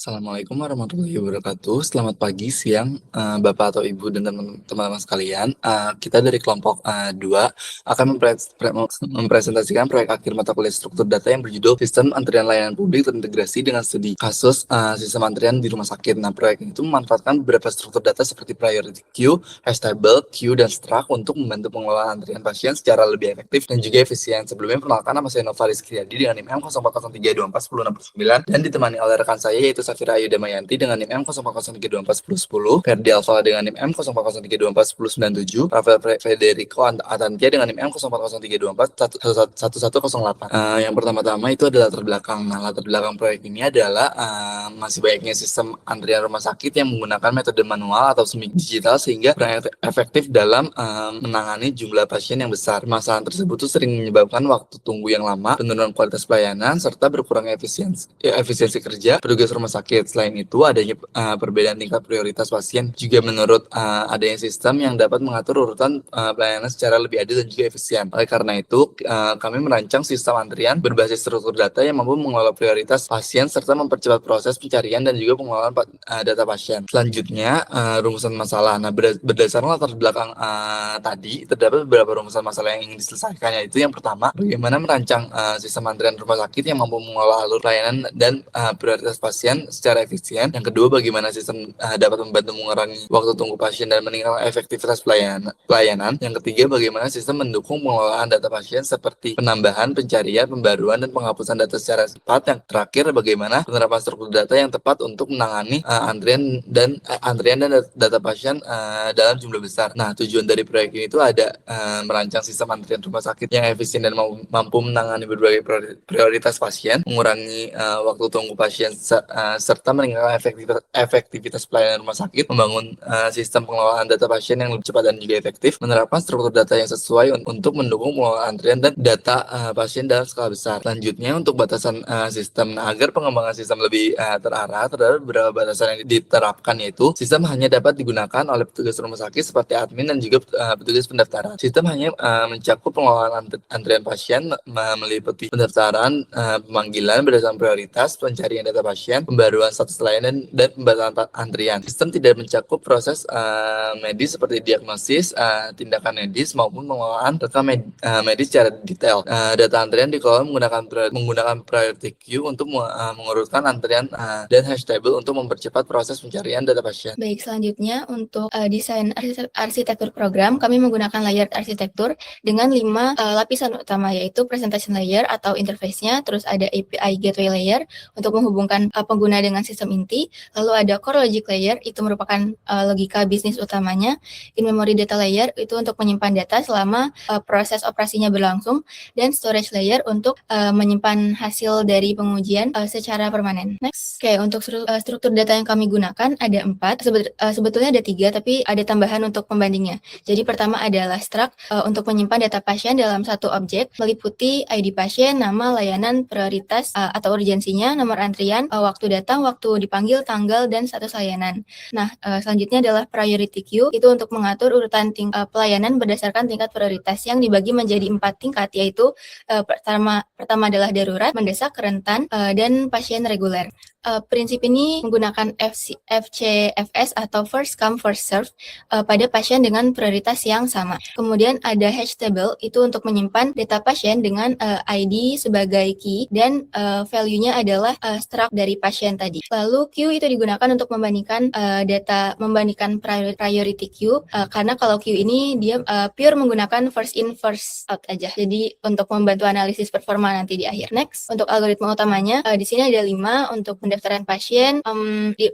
Assalamualaikum warahmatullahi wabarakatuh. Selamat pagi, siang, Bapak atau Ibu dan teman-teman sekalian. Kita dari kelompok 2 akan mempresentasikan proyek akhir mata kuliah struktur data yang berjudul Sistem Antrian Layanan Publik Terintegrasi dengan Studi Kasus Sistem Antrian di Rumah Sakit. Nah, proyek itu memanfaatkan beberapa struktur data seperti Priority Queue, Hash Table, Queue, dan Struct untuk membantu pengelolaan antrian pasien secara lebih efektif dan juga efisien. Sebelumnya, perkenalkan nama saya Nova Rizkyadi dengan NIM M0403241049 dan ditemani oleh rekan saya yaitu Safira Ayu Damayanti dengan NIM M0403241010, Ferdi Alfa dengan NIM M0403241097, Rafael Federico Atantia dengan NIM M0403241108. Yang pertama-tama itu adalah latar belakang. Nah, latar belakang proyek ini adalah masih banyaknya sistem antrian rumah sakit yang menggunakan metode manual atau semi digital sehingga kurang efektif dalam menangani jumlah pasien yang besar. Masalah tersebut tuh sering menyebabkan waktu tunggu yang lama, penurunan kualitas pelayanan, serta berkurangnya efisiensi kerja petugas rumah sakit. Selain itu, adanya perbedaan tingkat prioritas pasien juga menurut adanya sistem yang dapat mengatur urutan pelayanan secara lebih adil dan juga efisien. Oleh karena itu, kami merancang sistem antrian berbasis struktur data yang mampu mengelola prioritas pasien serta mempercepat proses pencarian dan juga pengelolaan data pasien. Selanjutnya, rumusan masalah. Nah, berdasarkan latar belakang tadi, terdapat beberapa rumusan masalah yang ingin diselesaikan, yaitu yang pertama, bagaimana merancang sistem antrian rumah sakit yang mampu mengelola alur pelayanan dan prioritas pasien secara efisien. Yang kedua, bagaimana sistem dapat membantu mengurangi waktu tunggu pasien dan meningkatkan efektivitas pelayanan. Yang ketiga, bagaimana sistem mendukung pengelolaan data pasien seperti penambahan, pencarian, pembaruan, dan penghapusan data secara cepat. Yang terakhir, bagaimana penerapan struktur data yang tepat untuk menangani antrian dan data pasien dalam jumlah besar. Nah, tujuan dari proyek ini itu ada merancang sistem antrian rumah sakit yang efisien dan mampu menangani berbagai prioritas pasien, mengurangi waktu tunggu pasien serta meningkatkan efektivitas pelayanan rumah sakit, membangun sistem pengelolaan data pasien yang lebih cepat dan juga efektif, menerapkan struktur data yang sesuai untuk mendukung pengelolaan antrian dan data pasien dalam skala besar. Selanjutnya, untuk batasan sistem. Nah, agar pengembangan sistem lebih terarah, terdapat beberapa batasan yang diterapkan, yaitu sistem hanya dapat digunakan oleh petugas rumah sakit seperti admin dan juga petugas pendaftaran. Sistem hanya mencakup pengelolaan antrian pasien meliputi pendaftaran, pemanggilan berdasarkan prioritas, pencarian data pasien, pembaruan status layanan, dan pembatalan antrian. Sistem tidak mencakup proses medis seperti diagnosis, tindakan medis, maupun pengelolaan rekam medis secara detail. Data antrian dikelola menggunakan priority queue untuk mengurutkan antrian dan hash table untuk mempercepat proses pencarian data pasien. Baik, selanjutnya untuk desain arsitektur program, kami menggunakan layered arsitektur dengan 5 lapisan utama, yaitu presentation layer atau interface-nya, terus ada API gateway layer untuk menghubungkan pengguna dengan sistem inti, lalu ada core logic layer, itu merupakan logika bisnis utamanya, in-memory data layer itu untuk menyimpan data selama proses operasinya berlangsung, dan storage layer untuk menyimpan hasil dari pengujian secara permanen. Next, oke, untuk struktur data yang kami gunakan ada 4, sebetulnya ada 3, tapi ada tambahan untuk pembandingnya. Jadi pertama adalah struct untuk menyimpan data pasien dalam satu objek, meliputi ID pasien, nama, layanan, prioritas atau urgensinya, nomor antrian, waktu datang, waktu dipanggil, tanggal, dan status layanan. Nah, selanjutnya adalah priority queue, itu untuk mengatur urutan pelayanan berdasarkan tingkat prioritas yang dibagi menjadi 4 tingkat, yaitu pertama adalah darurat, mendesak, rentan, dan pasien reguler. Prinsip ini menggunakan FCFS atau first come first serve pada pasien dengan prioritas yang sama. Kemudian ada hash table, itu untuk menyimpan data pasien dengan ID sebagai key dan value-nya adalah struct dari pasien tadi. Lalu queue itu digunakan untuk membandingkan priority queue, karena kalau queue ini dia pure menggunakan first in first out aja. Jadi untuk membantu analisis performa nanti di akhir. Next, untuk algoritma utamanya di sini ada 5 untuk pendaftaran pasien,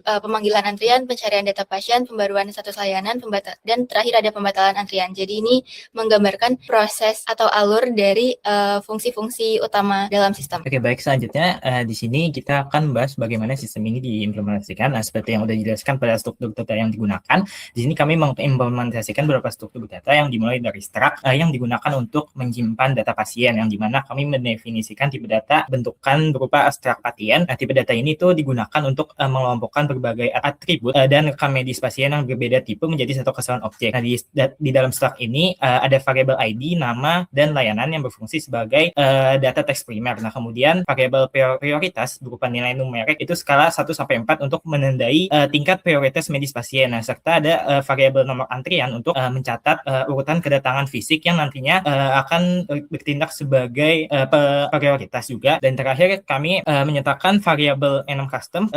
pemanggilan antrian, pencarian data pasien, pembaruan status layanan, dan terakhir ada pembatalan antrian. Jadi ini menggambarkan proses atau alur dari fungsi-fungsi utama dalam sistem. Oke, baik. Selanjutnya di sini kita akan bahas bagaimana sistem ini diimplementasikan. Nah, seperti yang sudah dijelaskan pada struktur data yang digunakan, di sini kami mengimplementasikan beberapa struktur data yang dimulai dari struct yang digunakan untuk menyimpan data pasien, yang dimana kami mendefinisikan tipe data bentukan berupa struct pasien. Tipe data ini itu itu digunakan untuk mengelompokkan berbagai atribut dan rekam medis pasien yang berbeda tipe menjadi satu kesatuan objek. Nah, di dalam struct ini ada variabel ID, nama, dan layanan yang berfungsi sebagai data teks primer. Nah, kemudian variabel prioritas berupa nilai numerik itu skala 1-4 untuk menandai tingkat prioritas medis pasien. Nah, serta ada variabel nomor antrian untuk mencatat urutan kedatangan fisik yang nantinya akan bertindak sebagai prioritas juga. Dan terakhir kami menyatakan variabel enum custom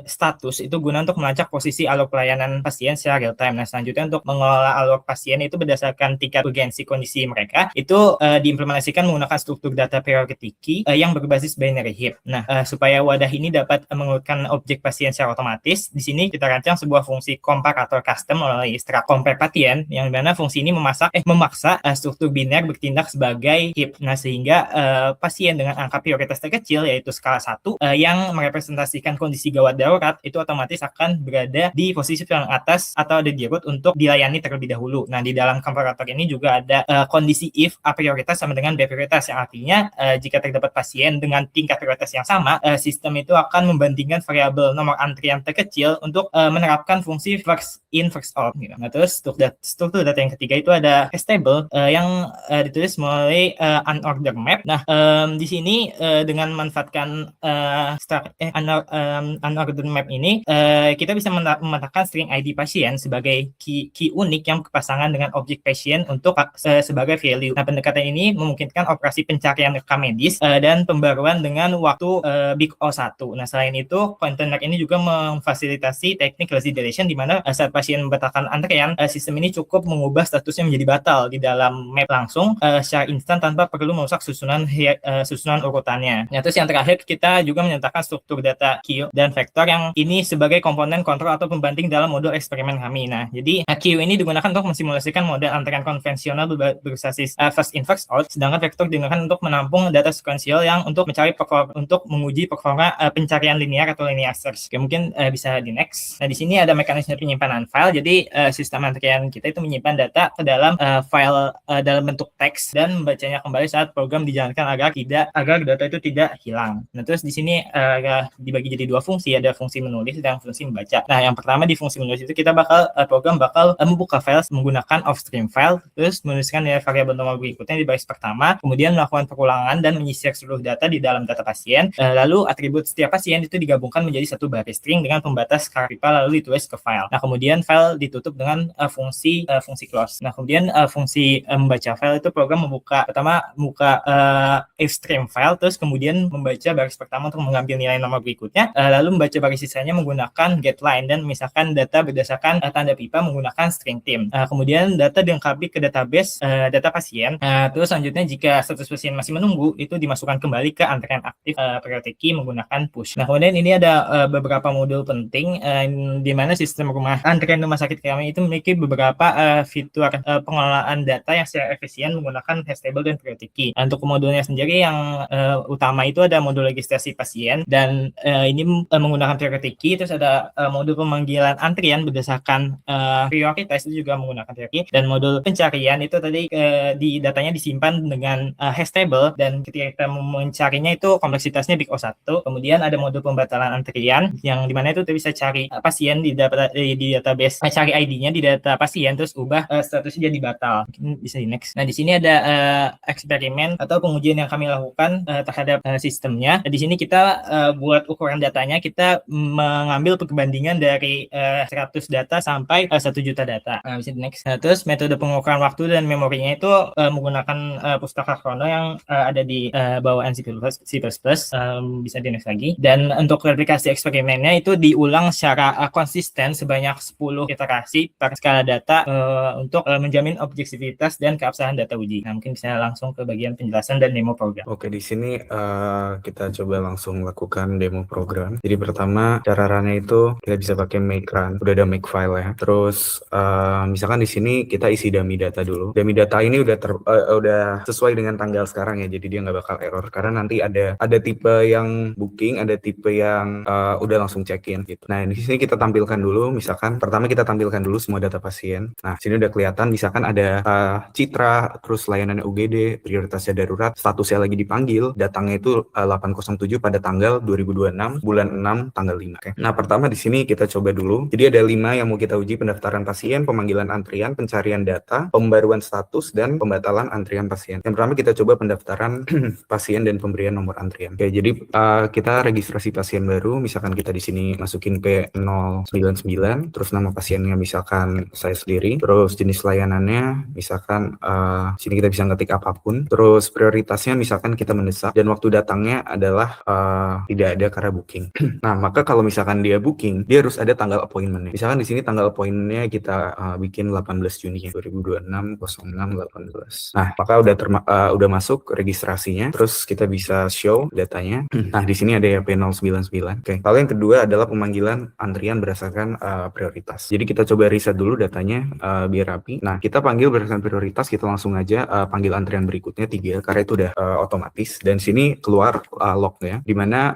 status itu guna untuk melacak posisi alur pelayanan pasien secara real time. Nah, selanjutnya untuk mengelola alur pasien itu berdasarkan tingkat urgensi kondisi mereka itu diimplementasikan menggunakan struktur data priority key yang berbasis binary heap. Nah, supaya wadah ini dapat mengurutkan objek pasien secara otomatis, di sini kita rancang sebuah fungsi comparator custom melalui struct compare pasien yang dimana fungsi ini memaksa struktur biner bertindak sebagai heap. Nah, sehingga pasien dengan angka prioritas terkecil yaitu skala 1 yang merepresentasikan kondisi gawat darurat itu otomatis akan berada di posisi paling atas atau ada di root untuk dilayani terlebih dahulu. Nah, di dalam comparator ini juga ada kondisi if A prioritas sama dengan B prioritas, yang artinya jika terdapat pasien dengan tingkat prioritas yang sama, sistem itu akan membandingkan variabel nomor antrian terkecil untuk menerapkan fungsi first in first out gitu. Nah, terus struktur data yang ketiga itu ada hash table yang ditulis melalui unordered map. Nah, di sini dengan memanfaatkan unordered map ini kita bisa memanfaatkan string ID pasien sebagai key unik yang berpasangan dengan objek pasien untuk sebagai value. Nah, pendekatan ini memungkinkan operasi pencarian rekam medis dan pembaruan dengan waktu Big O1. Nah, selain itu, container ini juga memfasilitasi teknik lazy deletion di mana saat pasien membatalkan antrean, sistem ini cukup mengubah statusnya menjadi batal di dalam map langsung secara instan tanpa perlu merusak susunan urutannya. Nah, terus yang terakhir kita juga menyatakan struktur data queue dan vektor yang ini sebagai komponen kontrol atau pembanding dalam modul eksperimen kami. Nah, jadi queue ini digunakan untuk mensimulasikan model antrean konvensional berbasis first in first out, sedangkan vektor digunakan untuk menampung data sekuensial yang untuk menguji performa pencarian linear atau linear search. Oke, mungkin bisa di next. Nah, di sini ada mekanisme penyimpanan file. Jadi sistem antrian kita itu menyimpan data ke dalam file dalam bentuk teks dan membacanya kembali saat program dijalankan agar data itu tidak hilang. Nah, terus di sini dibagi jadi dua fungsi, ada fungsi menulis dan fungsi membaca. Nah, yang pertama di fungsi menulis itu kita program bakal membuka file menggunakan offstream file, terus menuliskan nilai variabel nomor berikutnya di baris pertama, kemudian melakukan perulangan dan menyisir seluruh data di dalam data pasien. Lalu atribut setiap pasien itu digabungkan menjadi satu baris string dengan pembatas skala pipa lalu ditulis ke file. Nah, kemudian file ditutup dengan fungsi close. Nah, kemudian fungsi membaca file itu program membuka stream file, terus kemudian membaca baris pertama untuk mengambil nilai nomor berikutnya, lalu membaca baris sisanya menggunakan getLine dan memisahkan data berdasarkan tanda pipa menggunakan string team. Kemudian data dilengkapi ke database data pasien. Terus selanjutnya jika status pasien masih menunggu, itu dimasukkan kembali ke antrean aktif priority key menggunakan push. Nah, kemudian ini ada beberapa modul penting di mana sistem antrean rumah sakit kami itu memiliki beberapa fitur pengelolaan data yang secara efisien menggunakan hash table dan priority key. Untuk modulnya sendiri yang utama itu ada modul registrasi pasien dan ini menggunakan priority key, terus ada modul pemanggilan antrian berdasarkan prioritas itu juga menggunakan priority key, dan modul pencarian itu tadi di datanya disimpan dengan hash table dan ketika kita mencarinya itu kompleksitasnya Big O1. Kemudian ada modul pembatalan antrian yang dimana itu kita bisa cari pasien di database, cari ID-nya di data pasien terus ubah statusnya jadi batal. Mungkin bisa di next. Nah, di sini ada eksperimen atau pengujian yang kami lakukan terhadap sistemnya. Di sini kita buat ukuran datanya, kita mengambil perbandingan dari 100 data sampai 1 juta data. Bisa di next. Terus metode pengukuran waktu dan memorinya itu menggunakan pustaka Chrono yang ada di bawaan C++. Bisa di next lagi. Dan untuk replikasi eksperimennya itu diulang secara konsisten sebanyak 10 iterasi per skala data untuk menjamin objektivitas dan keabsahan data uji. Nah, mungkin bisa langsung ke bagian penjelasan dan demo program. Oke, di sini kita coba langsung lakukan demo program. Jadi pertama cara runnya itu kita bisa pakai make run. Udah ada make file ya. Terus misalkan di sini kita isi dummy data dulu. Dummy data ini udah sesuai dengan tanggal sekarang ya. Jadi dia nggak bakal error karena nanti ada tipe yang booking, ada tipe yang udah langsung check-in gitu. Nah, di sini kita tampilkan dulu, misalkan pertama kita tampilkan dulu semua data pasien. Nah, sini udah kelihatan misalkan ada citra, terus layanan UGD, prioritasnya darurat, statusnya lagi dipanggil, datangnya itu 807 pada tanggal 2021. 2026 bulan 6 tanggal 5. Oke. Nah, pertama di sini kita coba dulu. Jadi ada 5 yang mau kita uji: pendaftaran pasien, pemanggilan antrian, pencarian data, pembaruan status, dan pembatalan antrian pasien. Yang pertama kita coba pendaftaran pasien dan pemberian nomor antrian. Oke, jadi kita registrasi pasien baru. Misalkan kita di sini masukin P099, terus nama pasiennya misalkan saya sendiri, terus jenis layanannya misalkan sini kita bisa ngetik apapun, terus prioritasnya misalkan kita mendesak, dan waktu datangnya adalah tidak ada karena booking. Nah, maka kalau misalkan dia booking, dia harus ada tanggal appointment-nya. Misalkan di sini tanggal appointment-nya kita bikin 18 Juni 2026 0618. Nah, maka udah masuk registrasinya, terus kita bisa show datanya. Nah, di sini ada ya P099. Oke. Lalu yang kedua adalah pemanggilan antrian berdasarkan prioritas. Jadi kita coba riset dulu datanya biar rapi. Nah, kita panggil berdasarkan prioritas, kita langsung aja panggil antrian berikutnya 3 karena itu udah otomatis. Dan sini keluar lognya di mana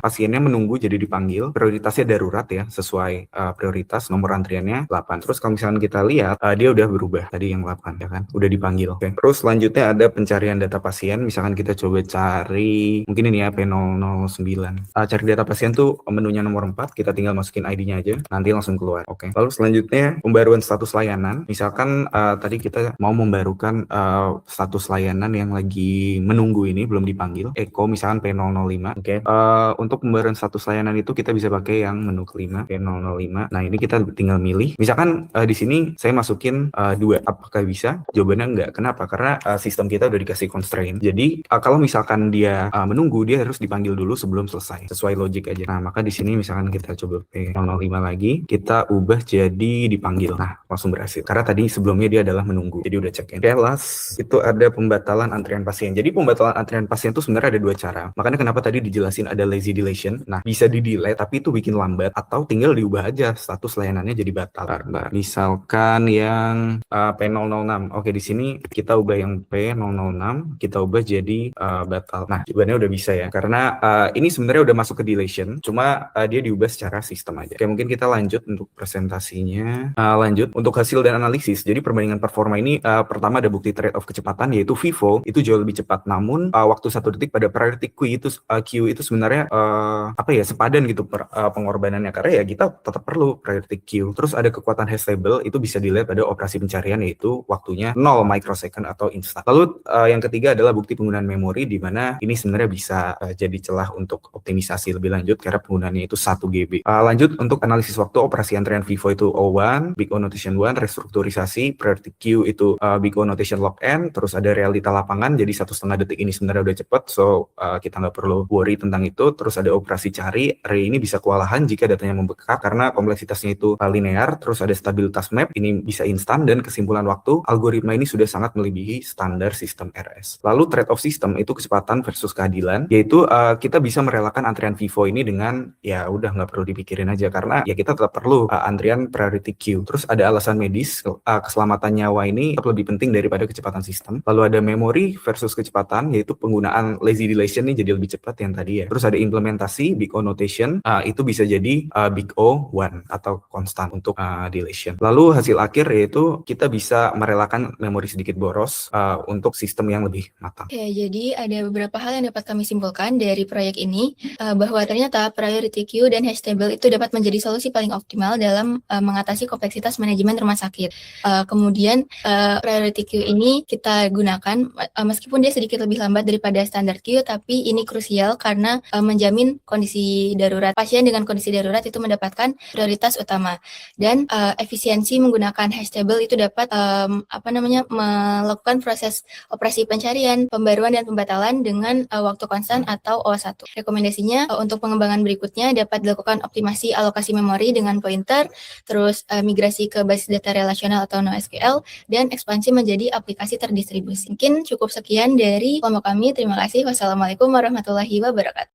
pasiennya menunggu jadi dipanggil. Prioritasnya darurat ya, sesuai prioritas, nomor antriannya 8. Terus kalau misalnya kita lihat dia udah berubah tadi yang 8 ya kan, udah dipanggil. Oke. Terus selanjutnya ada pencarian data pasien. Misalkan kita coba cari mungkin ini ya P009. Cari data pasien tuh menunya nomor 4, kita tinggal masukin ID-nya aja, nanti langsung keluar. Oke. Lalu selanjutnya pembaruan status layanan. Misalkan tadi kita mau membarukan status layanan yang lagi menunggu ini belum dipanggil, Eko misalkan P005. Oke. Untuk pembaruan status layanan itu kita bisa pakai yang menu kelima P005. Nah, ini kita tinggal milih. Misalkan di sini saya masukin 2, apakah bisa? Jawabannya enggak. Kenapa? Karena sistem kita udah dikasih constraint. Jadi kalau misalkan dia menunggu, dia harus dipanggil dulu sebelum selesai, sesuai logik aja. Nah, maka di sini misalkan kita coba P005 lagi, kita ubah jadi dipanggil. Nah, langsung berhasil. Karena tadi sebelumnya dia adalah menunggu. Jadi udah check in. Oke, last itu ada pembatalan antrian pasien. Jadi pembatalan antrian pasien itu sebenarnya ada 2 cara. Makanya kenapa tadi dijelasin ada lazy delation. Nah, bisa di-delay tapi itu bikin lambat, atau tinggal diubah aja status layanannya jadi batal. Misalkan yang P006. Oke, di sini kita ubah yang P006, kita ubah jadi batal. Nah, jawabannya udah bisa ya. Karena ini sebenarnya udah masuk ke delation, cuma dia diubah secara sistem aja. Oke, mungkin kita lanjut untuk presentasinya. Lanjut untuk hasil dan analisis. Jadi perbandingan performa ini pertama ada bukti trade-off kecepatan, yaitu Vivo itu jauh lebih cepat. Namun waktu 1 detik pada priority queue itu sebenarnya sepadan gitu pengorbanannya, karena ya kita tetap perlu priority queue. Terus ada kekuatan hash table, itu bisa dilihat pada operasi pencarian, yaitu waktunya 0 microsecond atau instan. Lalu yang ketiga adalah bukti penggunaan memori, di mana ini sebenarnya bisa jadi celah untuk optimisasi lebih lanjut karena penggunaannya itu 1 GB. Lanjut untuk analisis waktu operasi antrian Vivo itu O1, Big O Notation 1, restrukturisasi, priority queue itu Big O Notation Log N, terus ada realita lapangan, jadi 1,5 detik ini sebenarnya udah cepet, so kita nggak perlu worry tentang itu. Terus ada operasi cari, array ini bisa kewalahan jika datanya membengkak karena kompleksitasnya itu linear. Terus ada stabilitas map, ini bisa instan, dan kesimpulan waktu, algoritma ini sudah sangat melebihi standar sistem RS. Lalu trade-off system itu kecepatan versus keadilan, yaitu kita bisa merelakan antrian Vivo ini dengan ya udah nggak perlu dipikirin aja, karena ya kita tetap perlu antrian priority queue. Terus ada alasan medis, keselamatan nyawa ini tetap lebih penting daripada kecepatan sistem. Lalu ada memori versus kecepatan, yaitu penggunaan lazy delation ini jadi lebih cepat yang tadi ya. Terus ada implementasi Big O Notation, itu bisa jadi Big O1 atau konstan untuk delation. Lalu hasil akhir yaitu kita bisa merelakan memori sedikit boros untuk sistem yang lebih matang. Oke, jadi ada beberapa hal yang dapat kami simpulkan dari proyek ini, bahwa ternyata priority queue dan hash table itu dapat menjadi solusi paling optimal dalam mengatasi kompleksitas manajemen rumah sakit. Kemudian priority queue ini kita gunakan meskipun dia sedikit lebih lambat daripada standar queue, tapi ini krusial karena menjamin kondisi darurat. Pasien dengan kondisi darurat itu mendapatkan prioritas utama. Dan efisiensi menggunakan hash table itu dapat melakukan proses operasi pencarian, pembaruan, dan pembatalan dengan waktu konstan atau O1. Rekomendasinya untuk pengembangan berikutnya dapat dilakukan optimasi alokasi memori dengan pointer, terus migrasi ke basis data relasional atau NoSQL, dan ekspansi menjadi aplikasi terdistribusi. Mungkin cukup sekian dari kelompok kami. Terima kasih. Wassalamualaikum warahmatullahi wabarakatuh.